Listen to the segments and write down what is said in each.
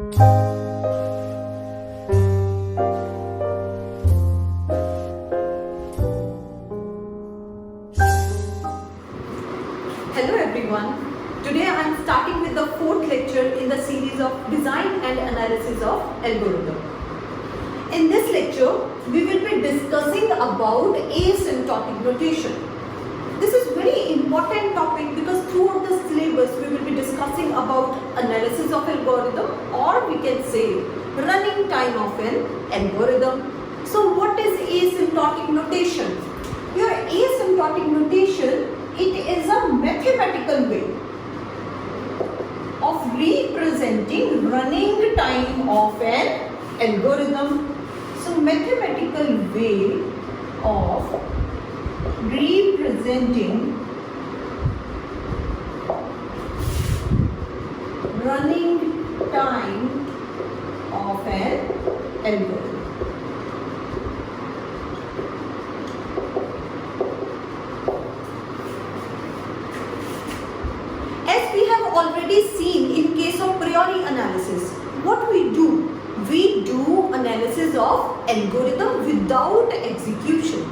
Hello everyone. Today I am starting with the fourth lecture in the series of Design and Analysis of Algorithm. In this lecture, we will be discussing about asymptotic notation. This is very important topic because throughout the syllabus we will be discussing about analysis of algorithm, or we can say running time of an algorithm. So what is asymptotic notation? Your asymptotic notation, it is a mathematical way of representing running time of an algorithm. So mathematical way of representing running time of an algorithm. As we have already seen in case of priori analysis, what we do analysis of algorithm without execution.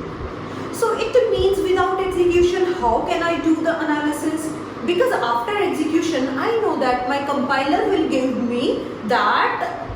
So it means without execution, how can I do the analysis? Because after execution, I know that my compiler will give me that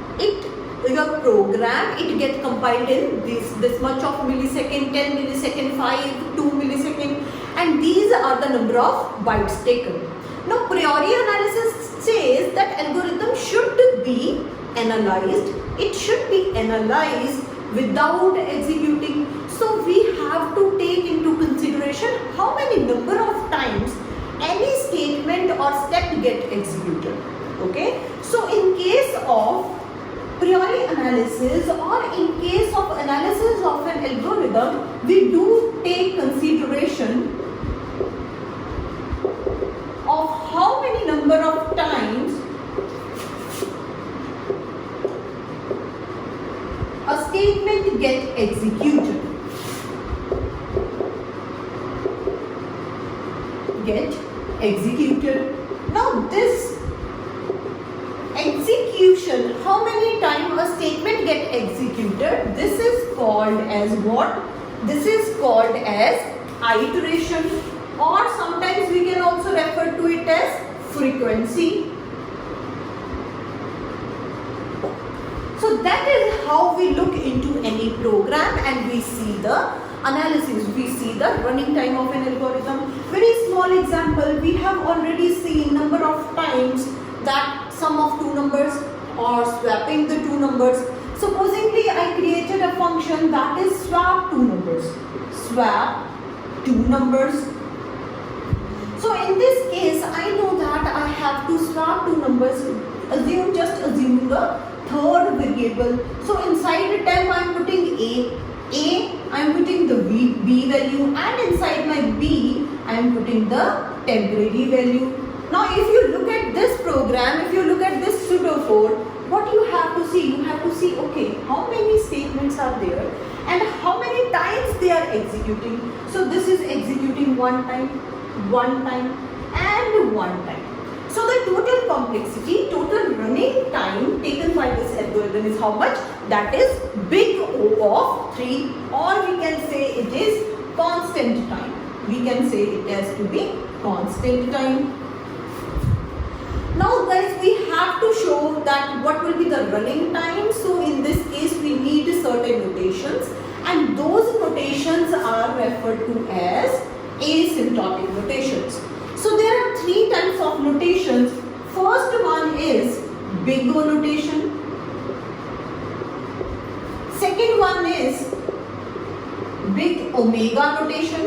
your program, it gets compiled in this much of millisecond, 10 millisecond, 5, 2 millisecond, and these are the number of bytes taken. Now priori analysis says that algorithm should be analyzed. It should be analyzed without executing. So we have to take into consideration how many number of times any statement or step get executed. Okay. So in case of priori analysis or in case of analysis of an algorithm, we do take consideration of how many number of times a statement get executed. Now this execution, how many times a statement get executed, this is called as what? This is called as iteration, or sometimes we can also refer to it as frequency. So that is how we look into any program and we see the analysis, we see the running time of an algorithm. Very small example, we have already seen number of times that sum of two numbers or swapping the two numbers. Supposingly I created a function that is swap two numbers. Swap two numbers. So in this case, I know that I have to swap two numbers. Assuming the third variable. So inside temp I am putting A I am putting the B value, and inside my B I am putting the temporary value. Now if you look at this program, if you look at this pseudo code, what you have to see? You have to see, okay, how many statements are there and how many times they are executing. So this is executing one time, and one time. So the total complexity, total running time taken by this algorithm is how much? That is big O of 3, or we can say it is constant time. We can say it has to be constant time. Now guys, we have to show that what will be the running time. So in this case we need certain notations, and those notations are referred to as asymptotic notations. So there are three types of notations. First one is big O notation. Second one is big omega notation.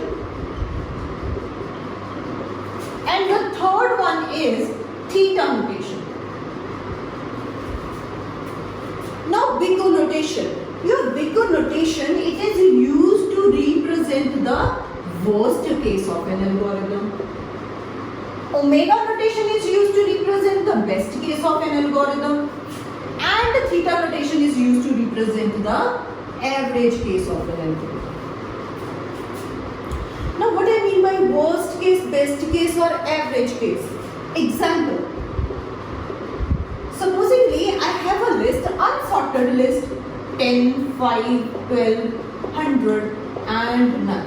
And the third one is theta notation. Now big O notation. Your big O notation, it is used to represent the worst case of an algorithm. Omega notation is used to represent the best case of an algorithm, and theta notation is used to represent the average case of an algorithm. Now what I mean by worst case, best case or average case? Example. Supposingly I have ordered list 10, 5, 12, 100 and none.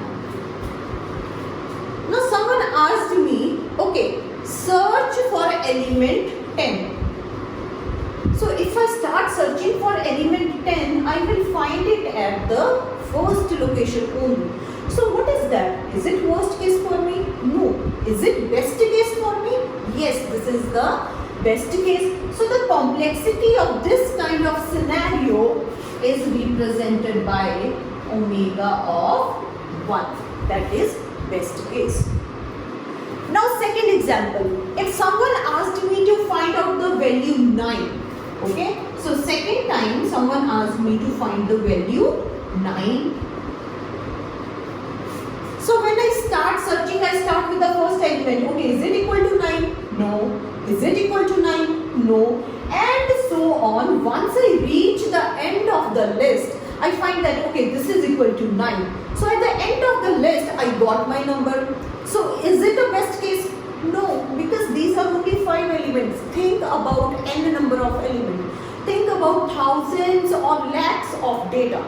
Now someone asked me, okay, search for element 10. So if I start searching for element 10, I will find it at the first location only. So what is that? Is it worst case for me? No. Is it best case for me? Yes, this is the best case. So the complexity of this kind of scenario is represented by omega of 1. That is best case. Now second example, if someone asked me to find out the value 9, okay, so second time someone asked me to find the value 9. So when I start searching, I start with the first element. Okay, is it equal to 9? No. Is it equal to 9? No. And so on. Once I reach the end of the list, I find that okay, this is equal to 9. So at the end of the list, I got my number. So is it the best case? No, because these are only 5 elements. Think about n number of elements. Think about thousands or lakhs of data.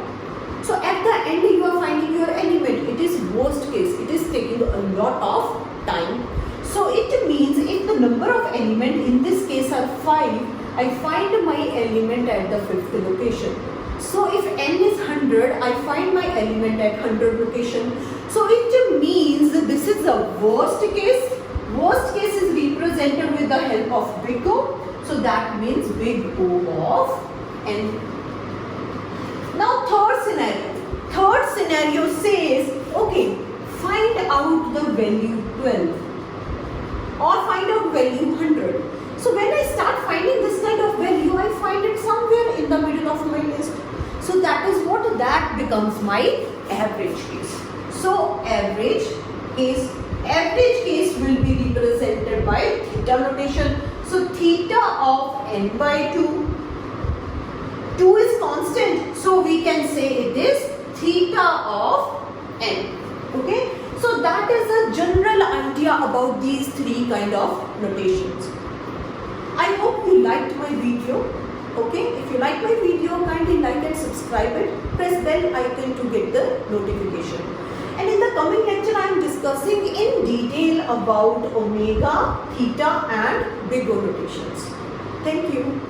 So at the end you are finding your element. It is worst case. It is taking a lot of time. So it means if the number of element in this case are 5, I find my element at the 5th location. So if n is 100, I find my element at 100 location. So it means this is the worst case. Worst case is represented with the help of big O. So that means big O of n. Now third scenario. Third scenario says, okay, find out the value 12 or find out value 100. So when I start finding this kind of value, I find it somewhere in the middle of my list. So that is what that becomes my average case. So average case will be represented by theta notation. So theta of n by 2. 2 is constant, so we can say it is theta of n. Okay, so that is a general idea about these 3 kind of notations. I hope you liked my video. Okay, if you like my video, kindly like and subscribe it. Press bell icon to get the notification. And in the coming lecture, I am discussing in detail about omega, theta and big O notations. Thank you.